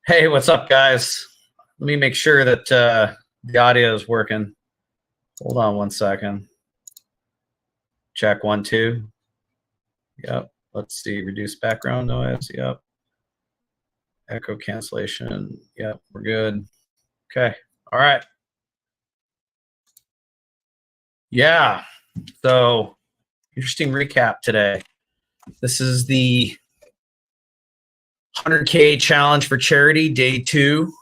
Hey, what's up, guys? Let me make sure that the audio is working. Hold on one second. Check 1, 2. Yep. Let's see. Reduce background noise. Yep. Echo cancellation. Yep. We're good. Okay. All right. Yeah. So, interesting recap today. This is the 100K challenge for charity, day 2.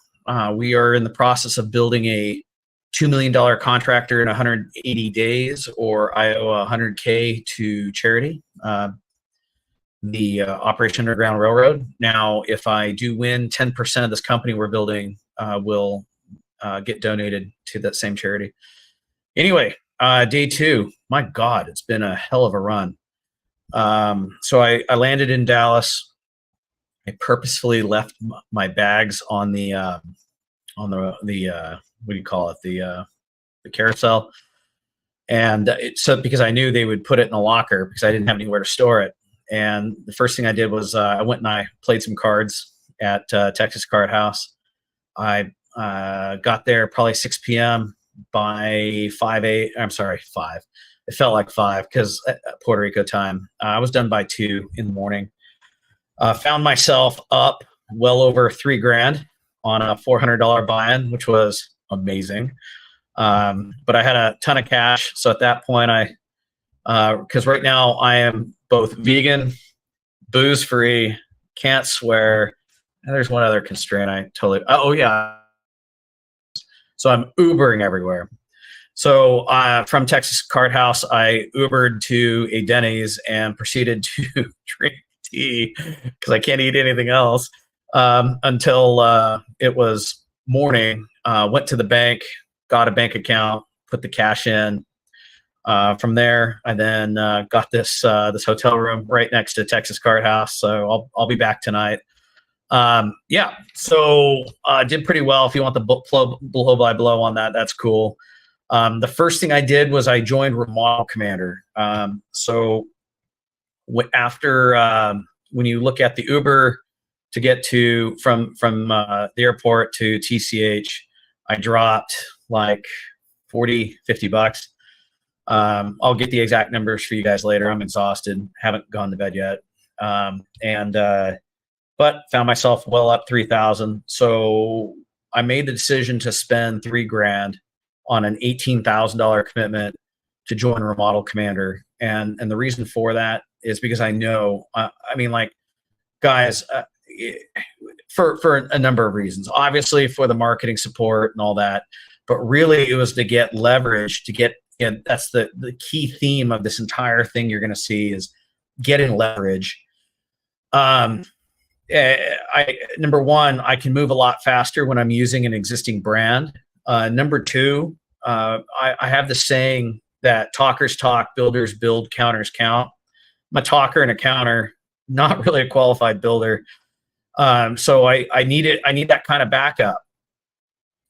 We are in the process of building a $2 million contractor in 180 days, or I owe 100K to charity, the Operation Underground Railroad. Now, if I do win, 10% of this company we're building will get donated to that same charity. Anyway, day 2. My God, it's been a hell of a run. So I landed in Dallas. I purposefully left my bags on the what do you call it, the carousel, and so because I knew they would put it in a locker because I didn't have anywhere to store it. And the first thing I did was I went and I played some cards at Texas Card House. I got there probably 6 p.m. by 5. It felt like 5 because Puerto Rico time. I was done by 2 in the morning. Found myself up well over $3,000 on a $400 buy-in, which was amazing. But I had a ton of cash, so at that point, because right now I am both vegan, booze-free, can't swear. And there's one other constraint I totally. Oh yeah. So I'm Ubering everywhere. So from Texas Card House, I Ubered to a Denny's and proceeded to drink tea because I can't eat anything else until it was morning. Went to the bank, got a bank account, put the cash in. From there, I then got this hotel room right next to Texas Card House. So I'll be back tonight. Yeah, so did pretty well. If you want the blow by blow on that, that's cool. The first thing I did was I joined Remodel Commander. So after when you look at the Uber to get to from the airport to TCH, I dropped like 40, 50 bucks. I'll get the exact numbers for you guys later. I'm exhausted, haven't gone to bed yet. But found myself well up 3,000. So I made the decision to spend $3,000 on an $18,000 commitment to join Remodel Commander. And the reason for that is because I know, I mean, like, guys, for a number of reasons. Obviously, for the marketing support and all that, but really it was to get leverage, to get, and that's the key theme of this entire thing you're going to see is getting leverage. Number one, I can move a lot faster when I'm using an existing brand. Number two, I have the saying that talkers talk, builders build, counters count. I'm a talker and a counter, not really a qualified builder. So I need that kind of backup.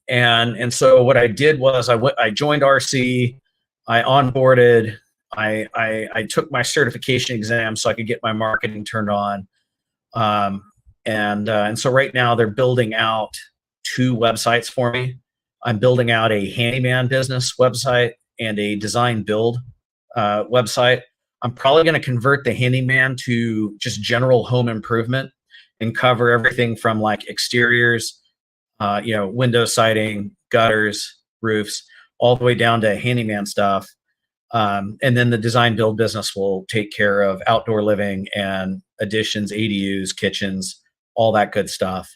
And so what I did was I joined RC, I onboarded, I took my certification exam so I could get my marketing turned on. And so right now they're building out 2 websites for me. I'm building out a handyman business website and a design build website. I'm probably going to convert the handyman to just general home improvement and cover everything from like exteriors, window siding, gutters, roofs, all the way down to handyman stuff. And then the design build business will take care of outdoor living and additions, ADUs, kitchens, all that good stuff.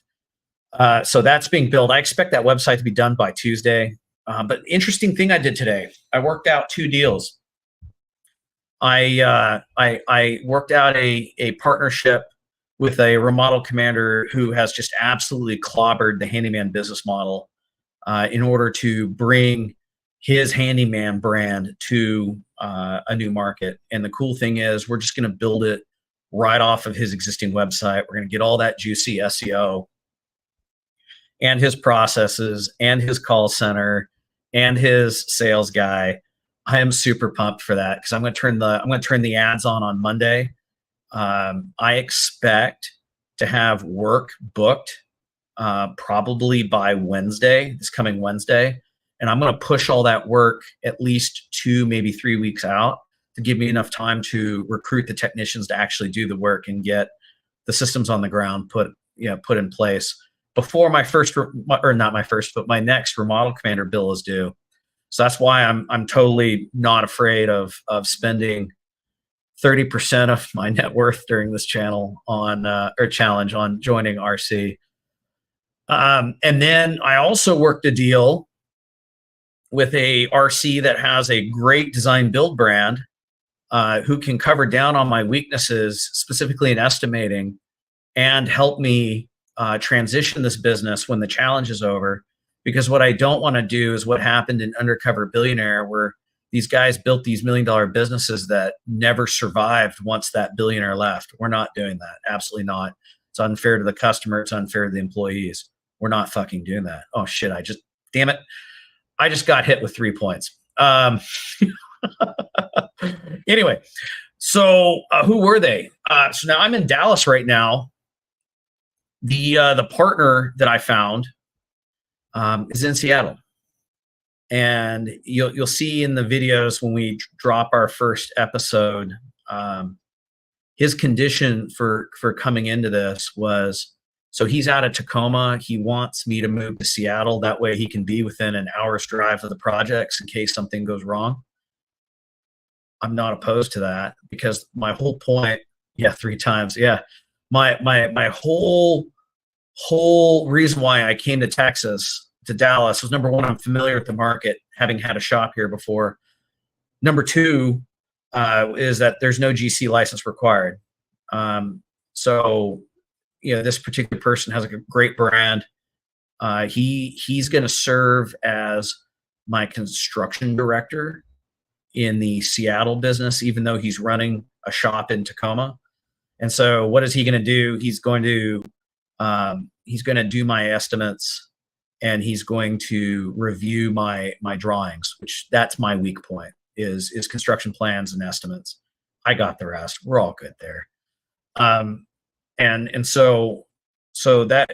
So that's being built. I expect that website to be done by Tuesday. But interesting thing I did today, I worked out 2 deals. I worked out a partnership with a Remodel Commander who has just absolutely clobbered the handyman business model in order to bring his handyman brand to a new market. And the cool thing is we're just going to build it right off of his existing website. We're going to get all that juicy SEO and his processes and his call center and his sales guy. I am super pumped for that because I'm going to turn the ads on Monday. I expect to have work booked probably by Wednesday, this coming Wednesday. And I'm going to push all that work at least 2, maybe 3 weeks out to give me enough time to recruit the technicians to actually do the work and get the systems on the ground put in place before my next remodel commander bill is due. So that's why I'm totally not afraid of spending 30% of my net worth during this channel on challenge on joining RC. And then I also worked a deal with a RC that has a great design build brand who can cover down on my weaknesses, specifically in estimating, and help me transition this business when the challenge is over. Because what I don't want to do is what happened in Undercover Billionaire, where these guys built these $1 million businesses that never survived once that billionaire left. We're not doing that. Absolutely not. It's unfair to the customer. It's unfair to the employees. We're not fucking doing that. Oh shit! Damn it! I just got hit with 3 points. Anyway, so who were they? So now I'm in Dallas right now. The partner that I found is in Seattle, and you'll see in the videos when we drop our first episode, his condition for coming into this was, so he's out of Tacoma. He wants me to move to Seattle. That way he can be within an hour's drive of the projects in case something goes wrong. I'm not opposed to that because my whole point, 3 times. Yeah. My whole reason why I came to Dallas was, number one, I'm familiar with the market, having had a shop here before. Number two is that there's no GC license required. So, this particular person has a great brand. He's going to serve as my construction director in the Seattle business, even though he's running a shop in Tacoma. And so what is he going to do? He's going to do my estimates, and he's going to review my drawings, which that's my weak point is construction plans and estimates. I got the rest. We're all good there. And so that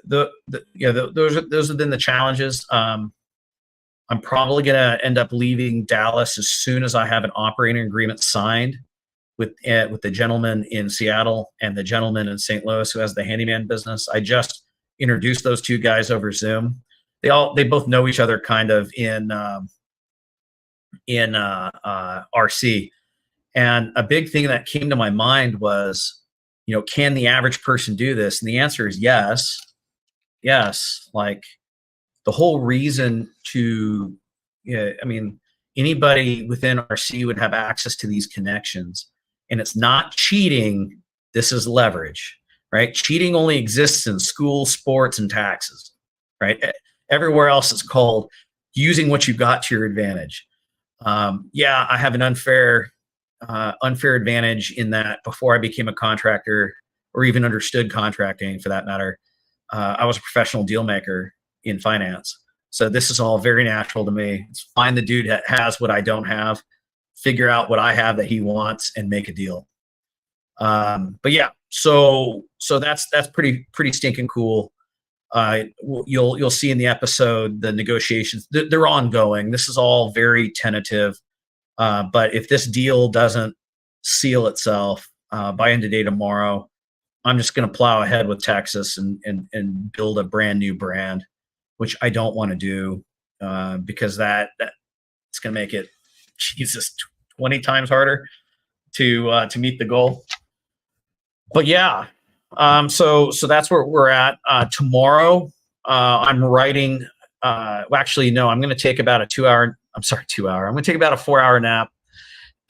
those have been the challenges. I'm probably going to end up leaving Dallas as soon as I have an operating agreement signed with the gentleman in Seattle and the gentleman in St. Louis who has the handyman business. I just introduced those 2 guys over Zoom. They both know each other kind of in RC. And a big thing that came to my mind was, can the average person do this? And the answer is yes. Yes. Like, the whole reason to, anybody within RC would have access to these connections, and it's not cheating. This is leverage, right? Cheating only exists in school, sports, and taxes, right? Everywhere else it's called using what you got to your advantage. I have an unfair advantage in that before I became a contractor or even understood contracting for that matter, I was a professional deal maker in finance. So this is all very natural to me. It's find the dude that has what I don't have, figure out what I have that he wants, and make a deal. But yeah, so that's pretty stinking cool. You'll see in the episode the negotiations. They're ongoing. This is all very tentative. But if this deal doesn't seal itself by end of day tomorrow, I'm just going to plow ahead with Texas and build a brand new brand, which I don't want to do because that it's going to make it 20 times harder to meet the goal. But yeah, so that's where we're at. Tomorrow, I'm writing. Actually, no, I'm going to take about a 2 hour. I'm going to take about a 4 hour nap,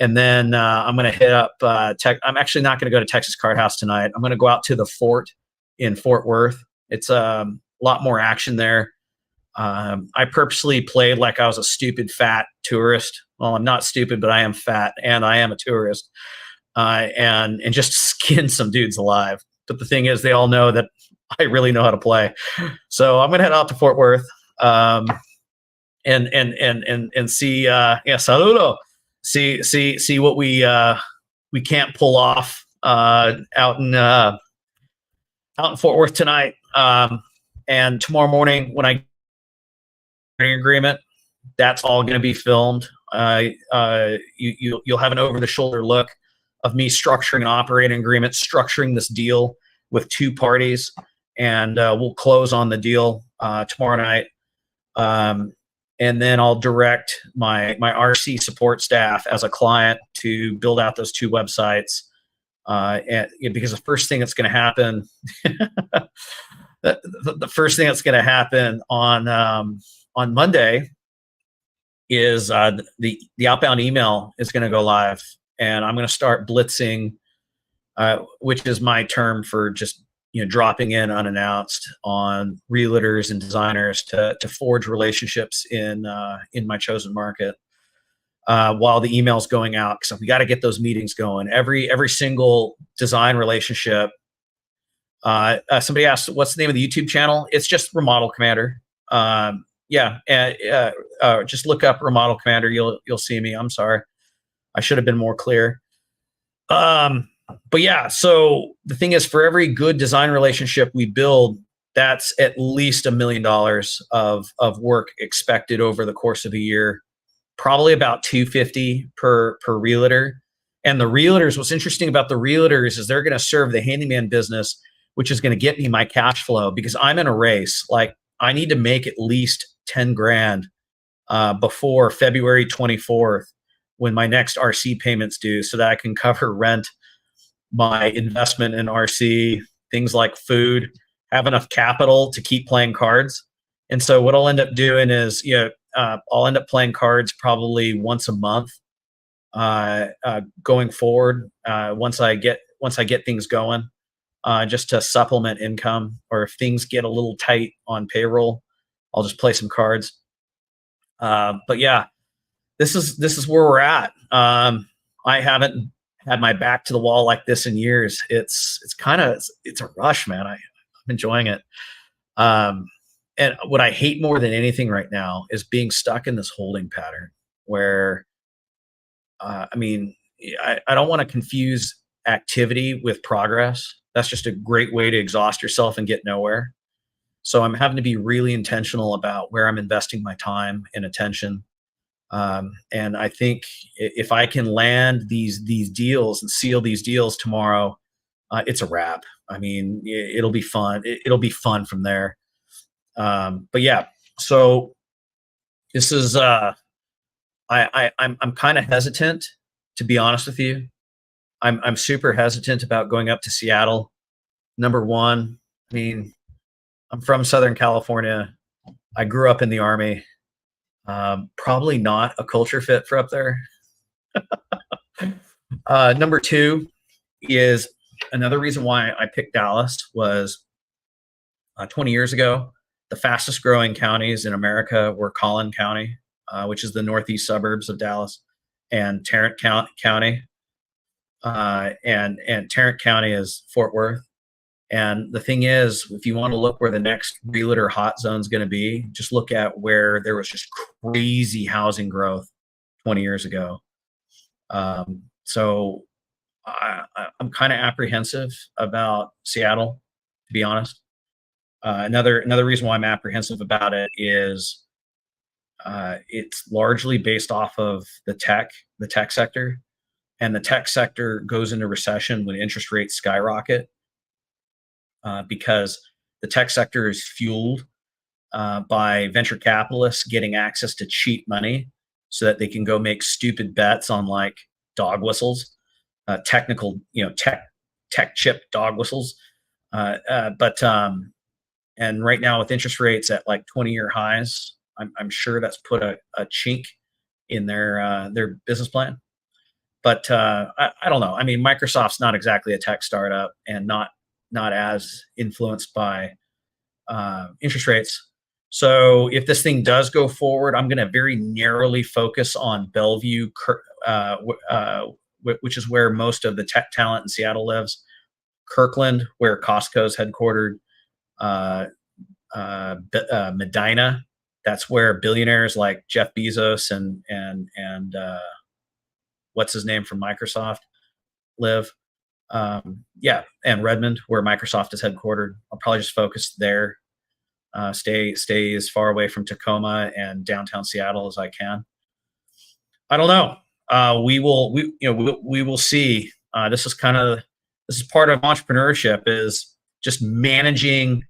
and then I'm going to hit up I'm actually not going to go to Texas Card House tonight. I'm going to go out to the fort in Fort Worth. It's a lot more action there. I purposely played like I was a stupid fat tourist. Well, I'm not stupid, but I am fat and I am a tourist. And just skin some dudes alive. But the thing is, they all know that I really know how to play. So I'm gonna head out to Fort Worth and see saludo. See what we can't pull off out in Fort Worth tonight. And tomorrow morning when I agreement, that's all going to be filmed. You'll have an over-the-shoulder look of me structuring an operating agreement, structuring this deal with two parties, and we'll close on the deal tomorrow night. And then I'll direct my RC support staff as a client to build out those two websites. Because the first thing that's going to happen, the first thing that's going to happen on Monday is the outbound email is going to go live, and I'm going to start blitzing, which is my term for just dropping in unannounced on realtors and designers to forge relationships in my chosen market. While the email's going out, because we got to get those meetings going. Every single design relationship. Somebody asked, "What's the name of the YouTube channel?" It's just Remodel Commander. Just look up Remodel Commander. You'll see me. I'm sorry, I should have been more clear. But yeah, so the thing is, for every good design relationship we build, that's at least $1 million of work expected over the course of a year. Probably about 250 per realtor. And the realtors, what's interesting about the realtors is they're going to serve the handyman business, which is going to get me my cash flow, because I'm in a race. Like, I need to make at least 10 grand before February 24th, when my next RC payment's due, so that I can cover rent, my investment in RC, things like food, have enough capital to keep playing cards. And so what I'll end up doing is, I'll end up playing cards probably once a month going forward. Once I get things going, just to supplement income, or if things get a little tight on payroll, I'll just play some cards. But yeah, this is where we're at. I haven't had my back to the wall like this in years. It's a rush, man. I'm enjoying it. And what I hate more than anything right now is being stuck in this holding pattern where, I don't want to confuse activity with progress. That's just a great way to exhaust yourself and get nowhere. So I'm having to be really intentional about where I'm investing my time and attention. And I think if I can land these deals and seal these deals tomorrow, it's a wrap. It'll be fun. It'll be fun from there. But yeah, so this is, I'm kind of hesitant, to be honest with you. I'm super hesitant about going up to Seattle. Number one, I'm from Southern California. I grew up in the Army. Probably not a culture fit for up there. Number two is another reason why I picked Dallas was 20 years ago, the fastest growing counties in America were Collin County, which is the northeast suburbs of Dallas, and Tarrant County. And Tarrant County is Fort Worth. And the thing is, if you want to look where the next realtor hot zone is going to be, just look at where there was just crazy housing growth 20 years ago. So I'm kind of apprehensive about Seattle, to be honest. Another reason why I'm apprehensive about it is it's largely based off of the tech sector, and the tech sector goes into recession when interest rates skyrocket. Because the tech sector is fueled by venture capitalists getting access to cheap money so that they can go make stupid bets on like dog whistles, tech chip dog whistles. And right now with interest rates at like 20-year highs, I'm sure that's put a chink in their business plan. But I don't know. Microsoft's not exactly a tech startup, and not as influenced by interest rates. So if this thing does go forward, I'm going to very narrowly focus on Bellevue, which is where most of the tech talent in Seattle lives. Kirkland, where Costco is headquartered. Medina, that's where billionaires like Jeff Bezos and what's his name from Microsoft live. And Redmond, where Microsoft is headquartered. I'll probably just focus there. Stay as far away from Tacoma and downtown Seattle as I can. I don't know. We will see. This is part of entrepreneurship, is just managing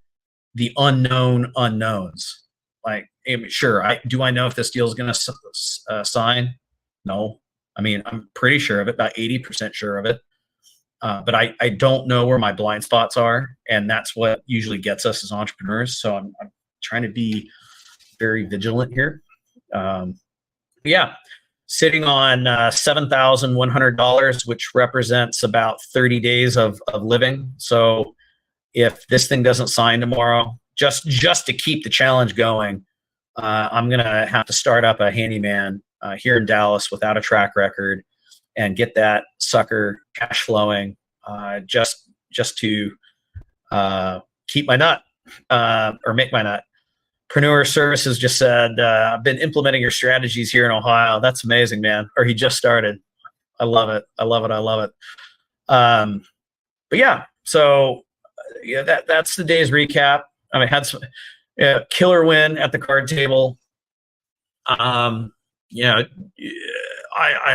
the unknown unknowns. Like, sure, do I know if this deal is going to sign? No. I mean, I'm pretty sure of it, about 80% sure of it. But I don't know where my blind spots are, and that's what usually gets us as entrepreneurs. So I'm trying to be very vigilant here. Yeah, sitting on $7,100, which represents about 30 days of living. So if this thing doesn't sign tomorrow, just to keep the challenge going, I'm gonna have to start up a handyman here in Dallas without a track record and get that sucker cash flowing, just to keep my nut, or make my nut. Preneur Services just said, I've been implementing your strategies here in Ohio. That's amazing, man. Or he just started. I love it. I love it. I love it. But yeah, so yeah, that's the day's recap. I mean, had some killer win at the card table. I'd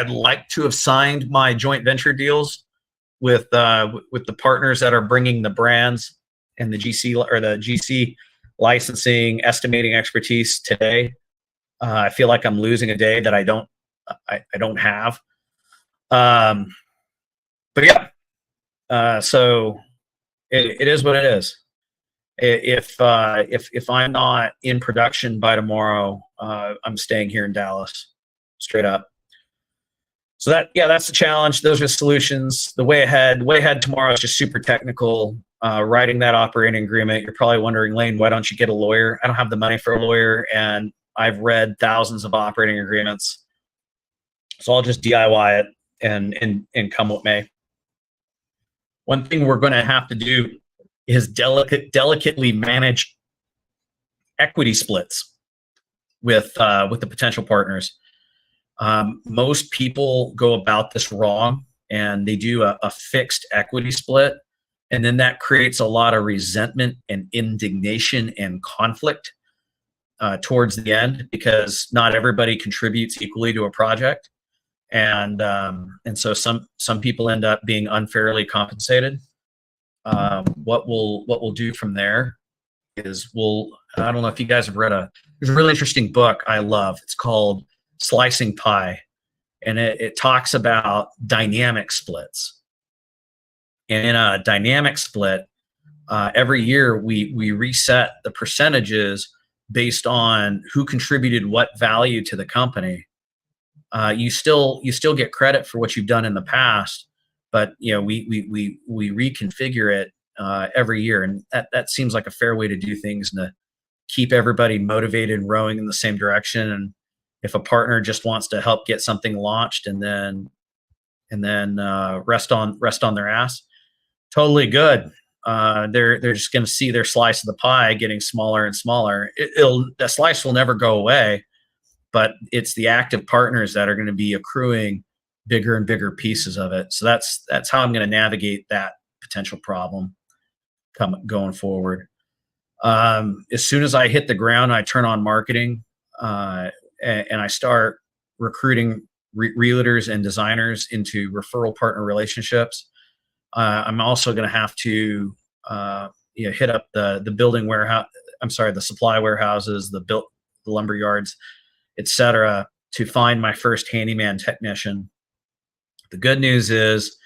like to have signed my joint venture deals with the partners that are bringing the brands and the GC licensing, estimating expertise today. I feel like I'm losing a day that I don't have. But yeah, so it is what it is. If I'm not in production by tomorrow, I'm staying here in Dallas, straight up. So that's the challenge. Those are solutions. The way ahead tomorrow is just super technical. Writing that operating agreement. You're probably wondering, Lane, why don't you get a lawyer? I don't have the money for a lawyer, and I've read thousands of operating agreements. So I'll just DIY it and come what may. One thing we're going to have to do is delicately manage equity splits with the potential partners. Most people go about this wrong, and they do a fixed equity split, and then that creates a lot of resentment and indignation and conflict towards the end, because not everybody contributes equally to a project, and so some people end up being unfairly compensated. What we'll do from there is I don't know if you guys have read there's a really interesting book I love. It's called Slicing Pie, and it talks about dynamic splits. And in a dynamic split, every year we reset the percentages based on who contributed what value to the company. You still get credit for what you've done in the past, but we reconfigure it every year, and that seems like a fair way to do things, and to keep everybody motivated and rowing in the same direction. And if a partner just wants to help get something launched and then rest on their ass, totally good. They're just going to see their slice of the pie getting smaller and smaller. The slice will never go away, but it's the active partners that are going to be accruing bigger and bigger pieces of it. So that's how I'm going to navigate that potential problem going forward. As soon as I hit the ground, I turn on marketing, and I start recruiting realtors and designers into referral partner relationships. I'm also going to have to hit up the building warehouse. The supply warehouses, the lumber yards, etc., to find my first handyman technician. The good news is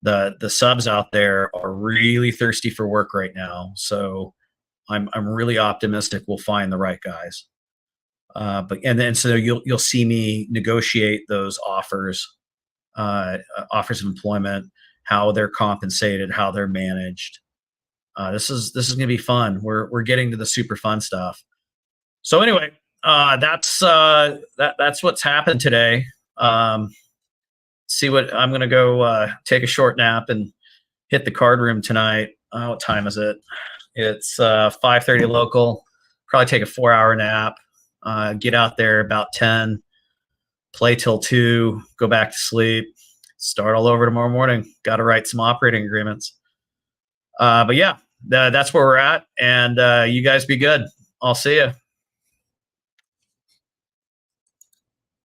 the subs out there are really thirsty for work right now, so I'm really optimistic we'll find the right guys. So you'll see me negotiate those offers of employment, how they're compensated, how they're managed. This is going to be fun. We're getting to the super fun stuff. So anyway, that's what's happened today. See what I'm going to go take a short nap and hit the card room tonight. What time is it? It's 5:30 local. Probably take a 4-hour nap. Get out there about 10. Play till 2. Go back to sleep. Start all over tomorrow morning. Got to write some operating agreements. But yeah, that's where we're at. And you guys be good. I'll see you.